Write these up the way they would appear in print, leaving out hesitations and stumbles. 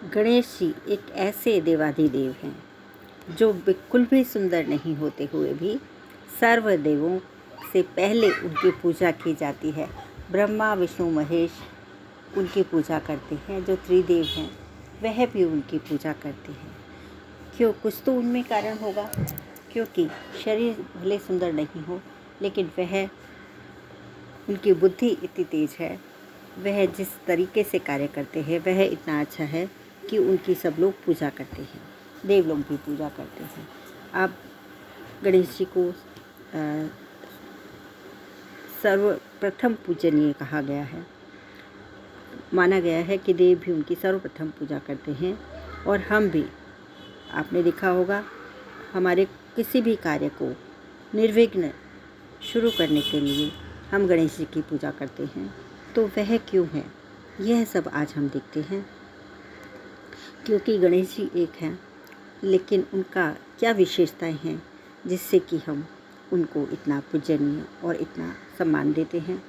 गणेश जी एक ऐसे देवाधिदेव हैं जो बिल्कुल भी सुंदर नहीं होते हुए भी सर्वदेवों से पहले उनकी पूजा की जाती है। ब्रह्मा विष्णु महेश उनकी पूजा करते हैं, जो त्रिदेव हैं वह भी उनकी पूजा करते हैं। क्यों? कुछ तो उनमें कारण होगा, क्योंकि शरीर भले सुंदर नहीं हो लेकिन वह उनकी बुद्धि इतनी तेज है, वह जिस तरीके से कार्य करते हैं वह इतना अच्छा है कि उनकी सब लोग पूजा करते हैं, देव लोग भी पूजा करते हैं। अब गणेश जी को सर्वप्रथम पूजनीय कहा गया है। माना गया है कि देव भी उनकी सर्वप्रथम पूजा करते हैं। और हम भी, आपने देखा होगा, हमारे किसी भी कार्य को निर्विघ्न शुरू करने के लिए हम गणेश जी की पूजा करते हैं। तो वह क्यों है, यह सब आज हम देखते हैं। क्योंकि गणेश जी एक हैं, लेकिन उनका क्या विशेषताएं हैं जिससे कि हम उनको इतना पूजनीय और इतना सम्मान देते हैं।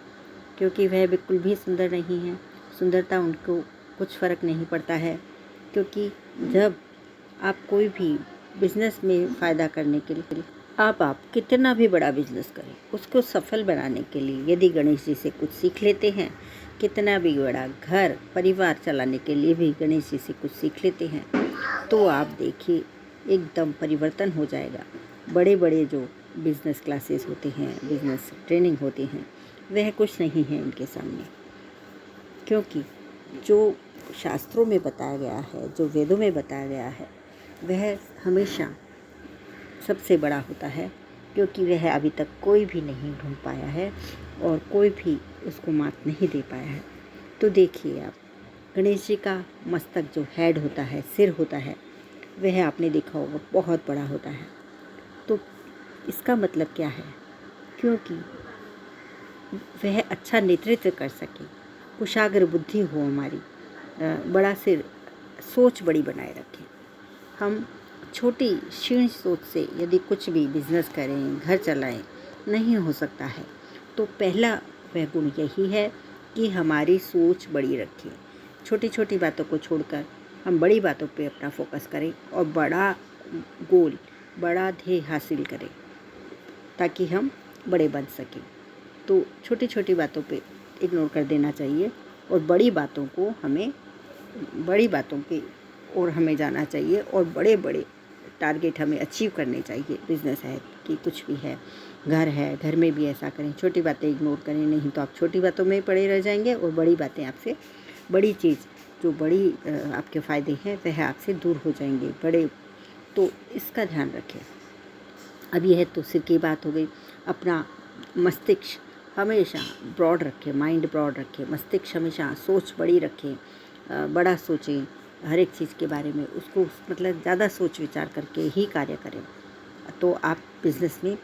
क्योंकि वह बिल्कुल भी सुंदर नहीं है, सुंदरता उनको कुछ फ़र्क नहीं पड़ता है। क्योंकि जब आप कोई भी बिज़नेस में फ़ायदा करने के लिए आप कितना भी बड़ा बिज़नेस करें, उसको सफल बनाने के लिए यदि गणेश जी से कुछ सीख लेते हैं, कितना भी बड़ा घर परिवार चलाने के लिए भी गणेश जी से कुछ सीख लेते हैं, तो आप देखिए एकदम परिवर्तन हो जाएगा। बड़े बड़े जो बिज़नेस क्लासेस होते हैं, बिज़नेस ट्रेनिंग होती हैं, वह कुछ नहीं है इनके सामने। क्योंकि जो शास्त्रों में बताया गया है, जो वेदों में बताया गया है, वह हमेशा सबसे बड़ा होता है। क्योंकि वह अभी तक कोई भी नहीं ढूंढ पाया है और कोई भी उसको मात नहीं दे पाया है। तो देखिए आप, गणेश जी का मस्तक जो हेड होता है, सिर होता है, वह आपने देखा होगा बहुत बड़ा होता है। तो इसका मतलब क्या है? क्योंकि वह अच्छा नेतृत्व कर सके, कुशाग्र बुद्धि हो हमारी, बड़ा सिर, सोच बड़ी बनाए रखें। हम छोटी क्षीण सोच से यदि कुछ भी बिजनेस करें, घर चलाएं, नहीं हो सकता है। तो पहला वह गुण यही है कि हमारी सोच बड़ी रखें। छोटी छोटी बातों को छोड़कर हम बड़ी बातों पे अपना फोकस करें और बड़ा गोल, बड़ा ध्येय हासिल करें ताकि हम बड़े बन सकें। तो छोटी छोटी बातों पे इग्नोर कर देना चाहिए और बड़ी बातों की ओर हमें जाना चाहिए और बड़े बड़े टारगेट हमें अचीव करने चाहिए। बिज़नेस है कि कुछ भी है, घर है, घर में भी ऐसा करें। छोटी बातें इग्नोर करें, नहीं तो आप छोटी बातों में पड़े रह जाएंगे और बड़ी बातें आपसे, बड़ी चीज़ जो बड़ी आपके फ़ायदे हैं वह आपसे दूर हो जाएंगे बड़े। तो इसका ध्यान रखें। अब यह तो सिर की बात हो गई। अपना मस्तिष्क हमेशा ब्रॉड रखें, माइंड ब्रॉड रखें, मस्तिष्क हमेशा सोच बड़ी रखें, बड़ा सोचें हर एक चीज़ के बारे में, उसको मतलब ज़्यादा सोच विचार करके ही कार्य करें, तो आप बिज़नेस में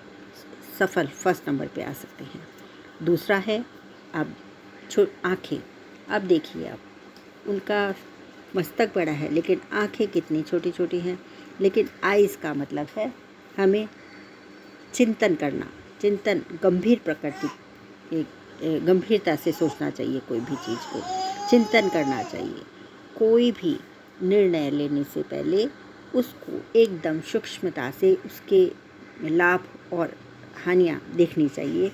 सफल फर्स्ट नंबर पे आ सकते हैं। दूसरा है आप आँखें। अब देखिए आप, उनका मस्तक बड़ा है लेकिन आँखें कितनी छोटी छोटी हैं। लेकिन आइज़ का मतलब है हमें चिंतन करना, चिंतन, गंभीर प्रकृति, एक गंभीरता से सोचना चाहिए। कोई भी चीज़ को चिंतन करना चाहिए। कोई भी निर्णय लेने से पहले उसको एकदम सूक्ष्मता से उसके लाभ और हानियाँ देखनी चाहिए,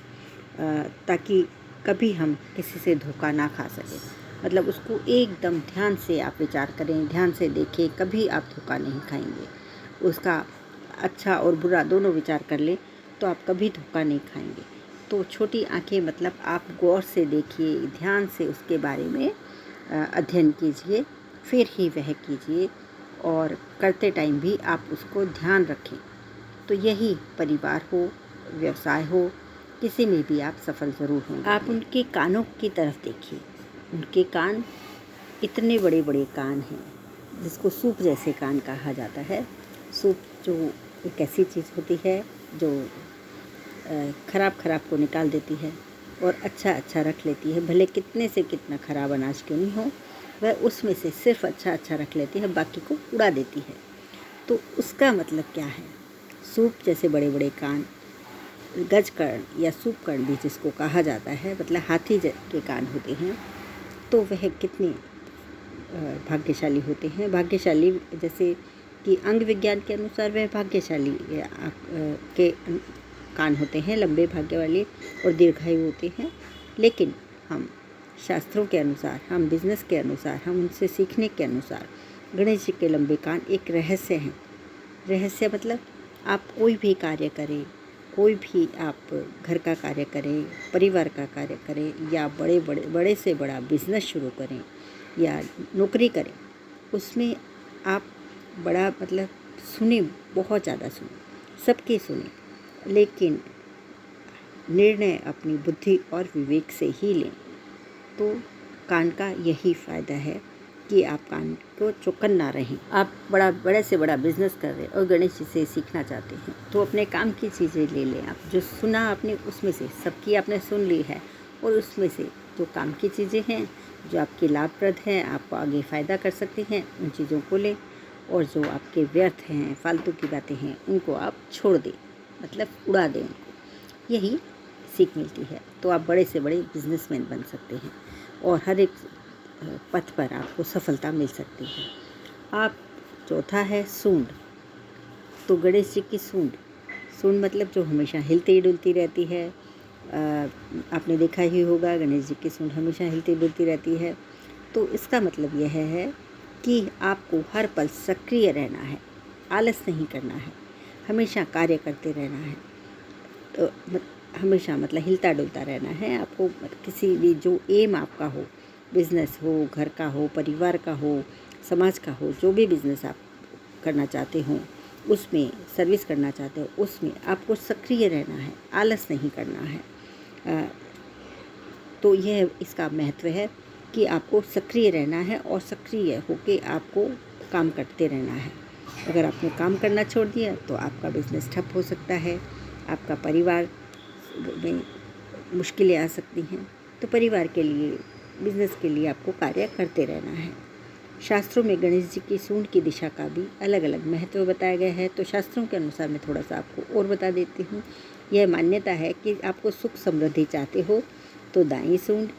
ताकि कभी हम किसी से धोखा ना खा सकें। मतलब उसको एकदम ध्यान से आप विचार करें, ध्यान से देखें, कभी आप धोखा नहीं खाएंगे। उसका अच्छा और बुरा दोनों विचार कर लें तो आप कभी धोखा नहीं खाएंगे। तो छोटी आंखें मतलब आप गौर से देखिए, ध्यान से उसके बारे में अध्ययन कीजिए, फिर ही वह कीजिए और करते टाइम भी आप उसको ध्यान रखें। तो यही परिवार हो, व्यवसाय हो, किसी में भी आप सफल ज़रूर होंगे। आप उनके कानों की तरफ देखिए। उनके कान इतने बड़े बड़े कान हैं, जिसको सूप जैसे कान कहा जाता है। सूप जो एक ऐसी चीज़ होती है जो खराब को निकाल देती है और अच्छा रख लेती है। भले कितने से कितना खराब अनाज क्यों नहीं हो, वह उसमें से सिर्फ अच्छा रख लेती है, बाकी को उड़ा देती है। तो उसका मतलब क्या है? सूप जैसे बड़े बड़े कान, गजकर्ण या सूपकर्ण भी जिसको कहा जाता है, मतलब हाथी के कान होते हैं। तो वह कितने भाग्यशाली होते हैं। भाग्यशाली जैसे कि अंग विज्ञान के अनुसार वह भाग्यशाली के कान होते हैं, लंबे भाग्य वाले और दीर्घायु होते हैं। लेकिन हम शास्त्रों के अनुसार, हम बिजनेस के अनुसार, हम उनसे सीखने के अनुसार गणेश जी के लंबे कान एक रहस्य हैं। रहस्य मतलब आप कोई भी कार्य करें, कोई भी आप घर का कार्य करें, परिवार का कार्य करें, या बड़े से बड़ा बिजनेस शुरू करें या नौकरी करें, उसमें आप बड़ा मतलब सुने, बहुत ज़्यादा सुने, सबके सुने, लेकिन निर्णय अपनी बुद्धि और विवेक से ही लें। तो कान का यही फ़ायदा है कि आप कान को चौकन ना रहें। आप बड़े से बड़ा बिजनेस कर रहे हैं और गणेश जी से सीखना चाहते हैं, तो अपने काम की चीज़ें ले लें। आप जो सुना आपने उसमें से, सबकी आपने सुन ली है, और उसमें से जो काम की चीज़ें हैं, जो आपके लाभप्रद हैं, आपको आगे फ़ायदा कर सकती हैं, उन चीज़ों को लें। और जो आपके व्यर्थ हैं, फालतू की बातें हैं, उनको आप छोड़ दें, मतलब उड़ा दें उनको। यही सीख मिलती है। तो आप बड़े से बड़े बिजनेसमैन बन सकते हैं और हर एक पथ पर आपको सफलता मिल सकती है। आप चौथा है सूंड। तो गणेश जी की सूंड मतलब जो हमेशा हिलती डुलती रहती है। आपने देखा ही होगा गणेश जी की सूंड हमेशा हिलती डुलती रहती है। तो इसका मतलब यह है कि आपको हर पल सक्रिय रहना है, आलस नहीं करना है, हमेशा कार्य करते रहना है। तो हमेशा मतलब हिलता डुलता रहना है आपको। किसी भी जो एम आपका हो, बिज़नेस हो, घर का हो, परिवार का हो, समाज का हो, जो भी बिज़नेस आप करना चाहते हो, उसमें सर्विस करना चाहते हो, उसमें आपको सक्रिय रहना है, आलस नहीं करना है। तो यह इसका महत्व है कि आपको सक्रिय रहना है और सक्रिय होके आपको काम करते रहना है। अगर आपने काम करना छोड़ दिया तो आपका बिज़नेस ठप हो सकता है, आपका परिवार में मुश्किलें आ सकती हैं। तो परिवार के लिए, बिज़नेस के लिए आपको कार्य करते रहना है। शास्त्रों में गणेश जी की सूंड की दिशा का भी अलग अलग महत्व बताया गया है। तो शास्त्रों के अनुसार मैं थोड़ा सा आपको और बता देती हूँ। यह मान्यता है कि आपको सुख समृद्धि चाहते हो तो दाईं सूंड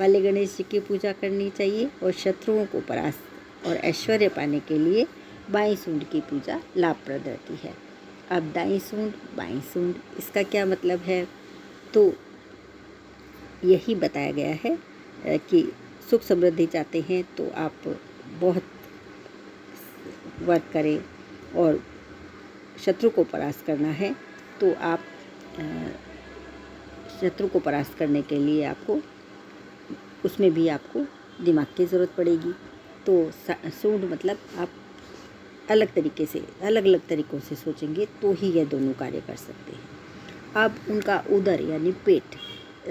वाले गणेश जी की पूजा करनी चाहिए, और शत्रुओं को परास्त और ऐश्वर्य पाने के लिए बाईं सूंड की पूजा लाभप्रद रहती है। अब दाईं सूंड, बाईं सूंड, इसका क्या मतलब है? तो यही बताया गया है कि सुख समृद्धि चाहते हैं तो आप बहुत वर्क करें, और शत्रु को परास्त करना है तो आप शत्रु को परास्त करने के लिए आपको उसमें भी आपको दिमाग की ज़रूरत पड़ेगी। तो सूंड मतलब आप अलग तरीके से, अलग अलग तरीक़ों से सोचेंगे तो ही यह दोनों कार्य कर सकते हैं। अब उनका उदर यानी पेट,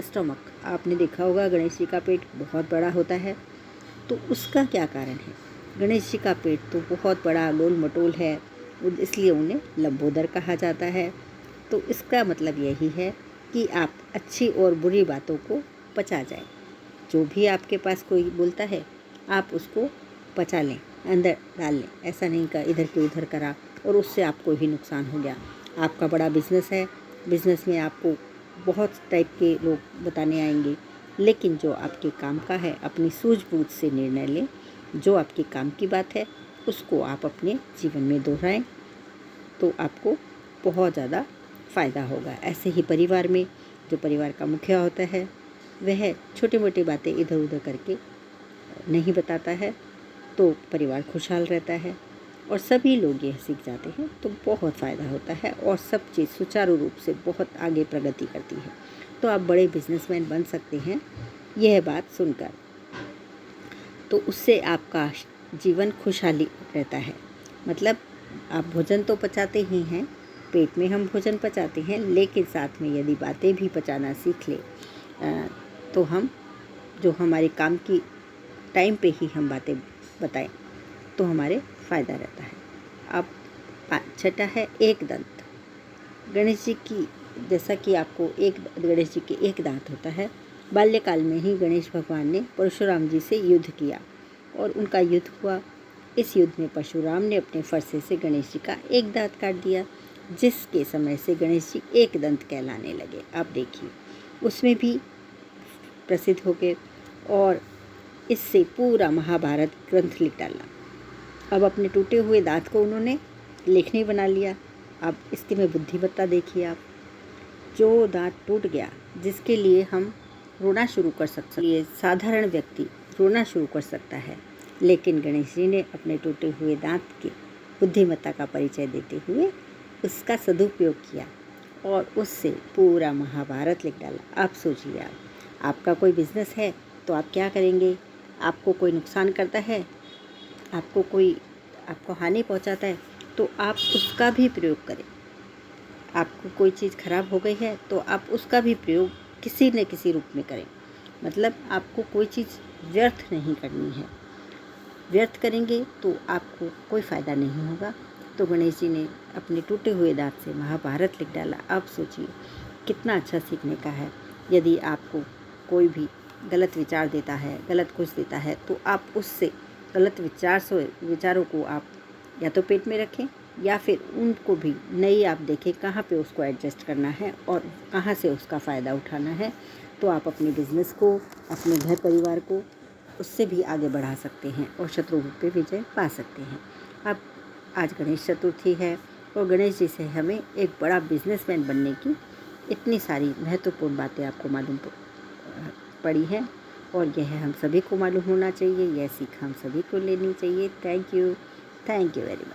स्टमक, आपने देखा होगा गणेश जी का पेट बहुत बड़ा होता है। तो उसका क्या कारण है? गणेश जी का पेट तो बहुत बड़ा गोल मटोल है, इसलिए उन्हें लंबोदर कहा जाता है। तो इसका मतलब यही है कि आप अच्छी और बुरी बातों को पचा जाएं। जो भी आपके पास कोई बोलता है आप उसको पचा लें, अंदर डाल लें। ऐसा नहीं का इधर के उधर करा और उससे आपको ही नुकसान हो गया। आपका बड़ा बिजनेस है, बिजनेस में आपको बहुत टाइप के लोग बताने आएंगे, लेकिन जो आपके काम का है अपनी सूझबूझ से निर्णय लें। जो आपके काम की बात है उसको आप अपने जीवन में दोहराएं तो आपको बहुत ज़्यादा फ़ायदा होगा। ऐसे ही परिवार में जो परिवार का मुखिया होता है वह छोटी मोटी बातें इधर उधर करके नहीं बताता है तो परिवार खुशहाल रहता है और सभी लोग यह सीख जाते हैं तो बहुत फ़ायदा होता है और सब चीज़ सुचारू रूप से बहुत आगे प्रगति करती है। तो आप बड़े बिजनेसमैन बन सकते हैं यह बात सुनकर। तो उससे आपका जीवन खुशहाली रहता है। मतलब आप भोजन तो पचाते ही हैं, पेट में हम भोजन पचाते हैं, लेकिन साथ में यदि बातें भी पचाना सीख ले तो हम जो हमारे काम की टाइम पे ही हम बातें बताएं तो हमारे फ़ायदा रहता है। अब छठा है एक दंत। गणेश जी की, जैसा कि आपको गणेश जी के एक दांत होता है। बाल्यकाल में ही गणेश भगवान ने परशुराम जी से युद्ध किया और उनका युद्ध हुआ। इस युद्ध में परशुराम ने अपने फरसे से गणेश जी का एक दांत काट दिया, जिसके समय से गणेश जी एक दंत कहलाने लगे। आप देखिए उसमें भी प्रसिद्ध हो गए और इससे पूरा महाभारत ग्रंथ लिख डाला। अब अपने टूटे हुए दांत को उन्होंने लेखनी बना लिया। अब इसकी में बुद्धिमत्ता देखिए आप। जो दांत टूट गया, जिसके लिए हम रोना शुरू कर सकते हैं, ये साधारण व्यक्ति रोना शुरू कर सकता है, लेकिन गणेश जी ने अपने टूटे हुए दांत की बुद्धिमत्ता का परिचय देते हुए उसका सदुपयोग किया और उससे पूरा महाभारत लिख डाला। आप सोचिए, आपका कोई बिजनेस है तो आप क्या करेंगे? आपको कोई नुकसान करता है, आपको हानि पहुंचाता है, तो आप उसका भी प्रयोग करें। आपको कोई चीज़ खराब हो गई है तो आप उसका भी प्रयोग किसी न किसी रूप में करें। मतलब आपको कोई चीज़ व्यर्थ नहीं करनी है। व्यर्थ करेंगे तो आपको कोई फ़ायदा नहीं होगा। तो गणेश जी ने अपने टूटे हुए दांत से महाभारत लिख डाला। आप सोचिए कितना अच्छा सीखने का है। यदि आपको कोई भी गलत विचार देता है, गलत कुछ देता है, तो आप उससे गलत विचारों को आप या तो पेट में रखें या फिर उनको भी नई आप देखें कहाँ पे उसको एडजस्ट करना है और कहाँ से उसका फ़ायदा उठाना है। तो आप अपने बिज़नेस को, अपने घर परिवार को उससे भी आगे बढ़ा सकते हैं और शत्रुओं पे विजय पा सकते हैं। अब आज गणेश चतुर्थी है और गणेश जी से हमें एक बड़ा बिजनेसमैन बनने की इतनी सारी महत्वपूर्ण बातें आपको मालूम पड़ी हैं और यह हम सभी को मालूम होना चाहिए। यह सीख हम सभी को लेनी चाहिए। Thank you very much.